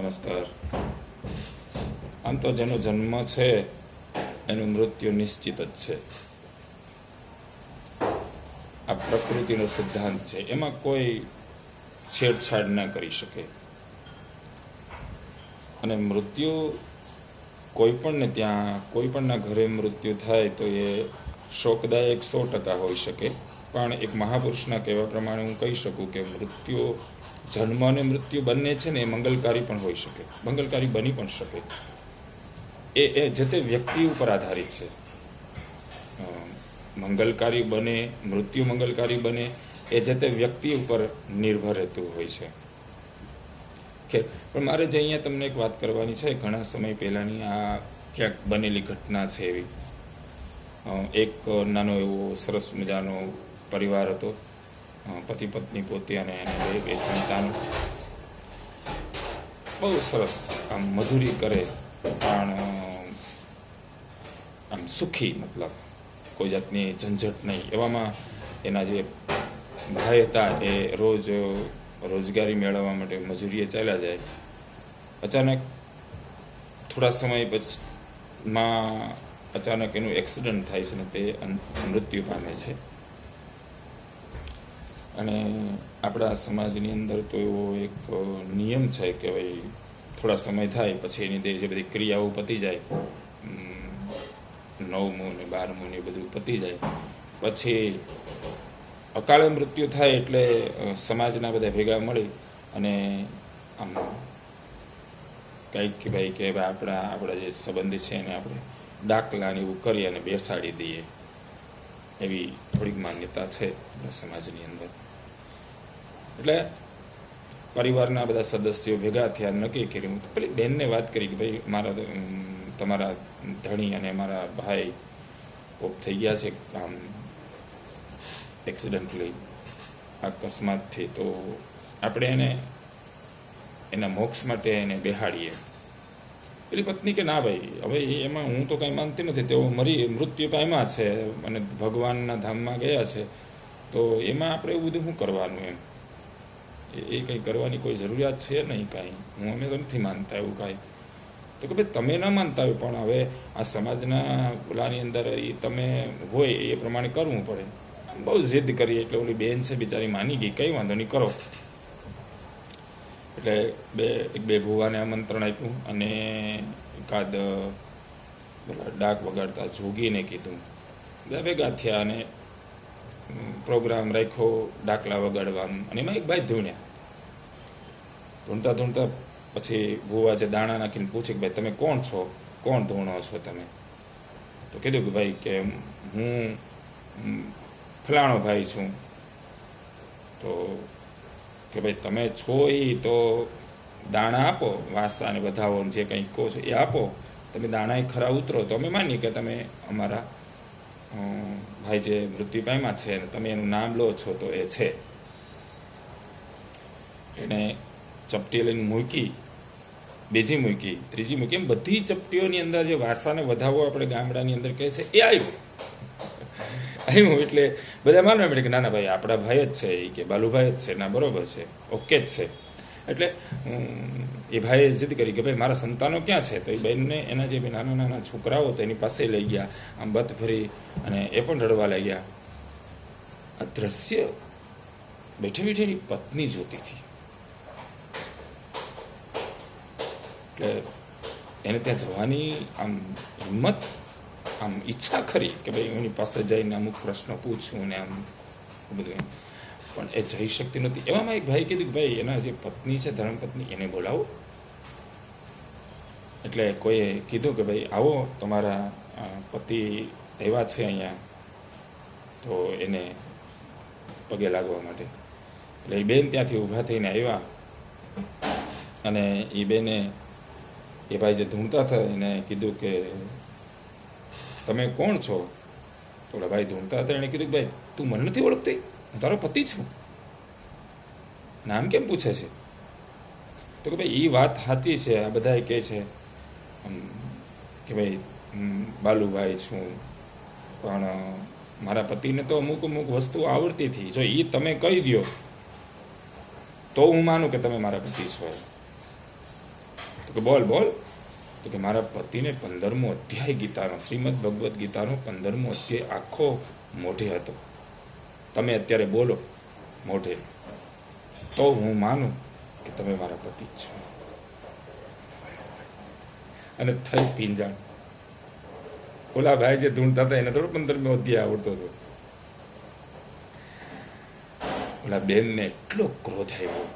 નમસ્કાર. આમ તો જેનો જન્મ છે એનું મૃત્યુ નિશ્ચિત જ છે. આ પ્રકૃતિનો સિદ્ધાંત છે, એમાં કોઈ છેડછાડ ના કરી શકે. અને મૃત્યુ કોઈ પણને ત્યાં, કોઈ પણના ઘરે મૃત્યુ થાય તો એ શોકદાયક 100% હોઈ શકે. પણ એક મહાપુરુષના કહેવા પ્રમાણે હું કહી શકું કે મૃત્યુ, જન્મ અને મૃત્યુ બંને છે ને એ મંગલકારી પણ હોઈ શકે, મંગલકારી બની પણ શકે. એ જે તે વ્યક્તિ ઉપર આધારિત છે. મંગલકારી બને, મૃત્યુ મંગલકારી બને, એ જે તે વ્યક્તિ ઉપર નિર્ભર રહેતું હોય છે. પણ મારે જે અહીંયા તમને એક વાત કરવાની છે, ઘણા સમય પહેલાંની આ ક્યાંક બનેલી ઘટના છે એવી. એક નાનો એવો સરસ મજાનો પરિવાર હતો, પતિ પત્ની પોતે અને એને બે સંતાનો. બહુ સરસ, આમ મજૂરી કરે પણ આમ સુખી, મતલબ કોઈ જાતની ઝંઝટ નહીં. એવામાં એના જે ભાઈ હતા એ રોજ રોજગારી મેળવવા માટે મજૂરીએ ચાલ્યા જાય. અચાનક થોડા સમય પછીમાં અચાનક એનું એક્સિડન્ટ થાય છે ને તે મૃત્યુ પામે છે. અને આપણા સમાજની અંદર તો એવો એક નિયમ છે કે ભાઈ થોડા સમય થાય પછી એની જે બધી ક્રિયાઓ પતી જાય, 9મું ને 12મું ને બધું પતી જાય પછી અકાળે મૃત્યુ થાય એટલે સમાજના બધા ભેગા મળી અને આમ કંઈક કે ભાઈ કે આપણા જે સંબંધી છે એને આપણે ડાકલાને એવું કરી અને બેસાડી દઈએ, એવી થોડીક માન્યતા છે આપણા સમાજની અંદર. એટલે પરિવારના બધા સદસ્યો ભેગા થયા, નક્કી કર્યું. પેલી બેનને વાત કરી કે ભાઈ તમારા ધણી અને મારા ભાઈ ઓફ થઈ ગયા છે આમ એક્સિડન્ટલી, અકસ્માતથી, તો આપણે એના મોક્ષ માટે એને બેહાડીએ. પેલી પત્ની કે ના ભાઈ, હવે એમાં હું તો કાંઈ માનતી નથી, તેઓ મૃત્યુ પામ્યા છે અને ભગવાનના ધામમાં ગયા છે, તો એમાં આપણે એવું બધું શું કરવાનું? એમ એ કંઈ કરવાની કોઈ જરૂરિયાત છે નહીં કાંઈ. અમે તો નથી માનતા એવું કાંઈ. તો કે ભાઈ તમે ના માનતા હોય પણ હવે આ સમાજના ઓલાની અંદર એ તમે હોય એ પ્રમાણે કરવું પડે. બહુ જીદ કરી એટલે ઓલી બેન છે બિચારી માની ગઈ, કંઈ વાંધો નહીં, કરો. એટલે એક બે ભુવાને આમંત્રણ આપ્યું અને એકાદ ડાક વગાડતા જોગીને કીધું. બધા ભેગા થયા અને પ્રોગ્રામ રાખ્યો ડાકલા વગાડવાનું. અને એમાં એક ભાઈ ધૂણ્યા. ધૂણતા પછી ભુવા જે દાણા નાખીને પૂછે કે ભાઈ તમે કોણ છો, કોણ ધૂણો છો તમે? તો કીધું કે ભાઈ કે હું ફલાણો ભાઈ છું. તો કે ભાઈ તમે છો એ તો દાણા આપો, વાસા ને વધાવો જે કંઈ કહો છો એ આપો. તમે દાણા ખરા ઉતરો તો અમે માનીએ કે તમે અમારા ભાઈ જે મૃત્યુ પામ્યા છે તમે એનું નામ લો છો તો એ છે. એને ચપટી લઈને મૂકી, બીજી મૂકી, ત્રીજી મૂકી, એમ બધી ચપટીઓની અંદર જે વાસાને વધાવો આપણે ગામડાની અંદર કહે છે એ આવ્યું. એટલે બધા માનવા મળે કે નાના ભાઈ આપણા ભાઈ જ છે, એ કે બાલુભાઈ જ છે, ના બરોબર છે, ઓકે જ છે. એટલે એ ભાઈએ જીદ કરી કે ભાઈ મારા સંતાનો ક્યાં છે? તો એ બહેનને એના જે નાના નાના છોકરાઓ તો એની પાસે લઈ ગયા, આમ બત ફરી, અને એ પણ રડવા લાગ્યા. આ દ્રશ્ય બેઠી બેઠી પત્ની જોતી હતી. એટલે એને ત્યાં જવાની આમ હિંમત, આમ ઈચ્છા ખરી કે ભાઈ એની પાસે જઈને અમુક પ્રશ્ન પૂછું ને આમ બધું, પણ એ જઈ શકતી નથી. એવામાં એક ભાઈ કીધું કે ભાઈ એના જે પત્ની છે, ધર્મપત્ની, એને બોલાવો. એટલે કોઈએ કીધું કે ભાઈ આવો, તમારા પતિ આવ્યા છે અહીંયા, તો એને પગે લાગવા માટે. એટલે એ બેન ત્યાંથી ઊભા થઈને આવ્યા અને એ બેને એ ભાઈ જે ધૂણતા હતા એને કીધું કે તમે કોણ છો? તો ઓલા ભાઈ ધૂણતા હતા એને કીધું કે ભાઈ તું મને નથી ઓળખતી, હું તારો પતિ છું, નામ કેમ પૂછે છે? તો કે ભાઈ એ વાત સાચી છે, આ બધા કહે છે કે ભાઈ બાલુભાઈ છું, પણ મારા પતિને તો અમુક વસ્તુ આવડતી હતી, જો એ તમે કહી દો તો હું માનું કે તમે મારા પતિ છો. તો કે બોલ બોલ. તો કે મારા પતિને 15મો અધ્યાય ગીતાનો, શ્રીમદ ભગવદ્ ગીતાનો 15મો અધ્યાય આખો મોઢે હતો. તમે અત્યારે બોલો મોઢે, તો હું માનું કે તમે મારા પતિ જ છો. અને થઈ પીંજાણ. ઓલા ભાઈ જે ધૂણતા હતા એને થોડો 15મો અધ્યાય આવડતો હતો. ઓલા બેનને એટલો ક્રોધ આવ્યો,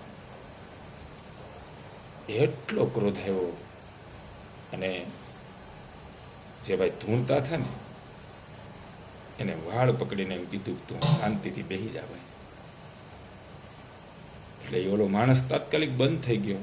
એટલો ક્રોધ આવ્યો. અને જે ભાઈ ધૂણતા હતા ને એને વાળ પકડીને એમ કીધું તું શાંતિથી બેસી જા ભાઈ. એટલે એ ઓલો માણસ તાત્કાલિક બંધ થઈ ગયો.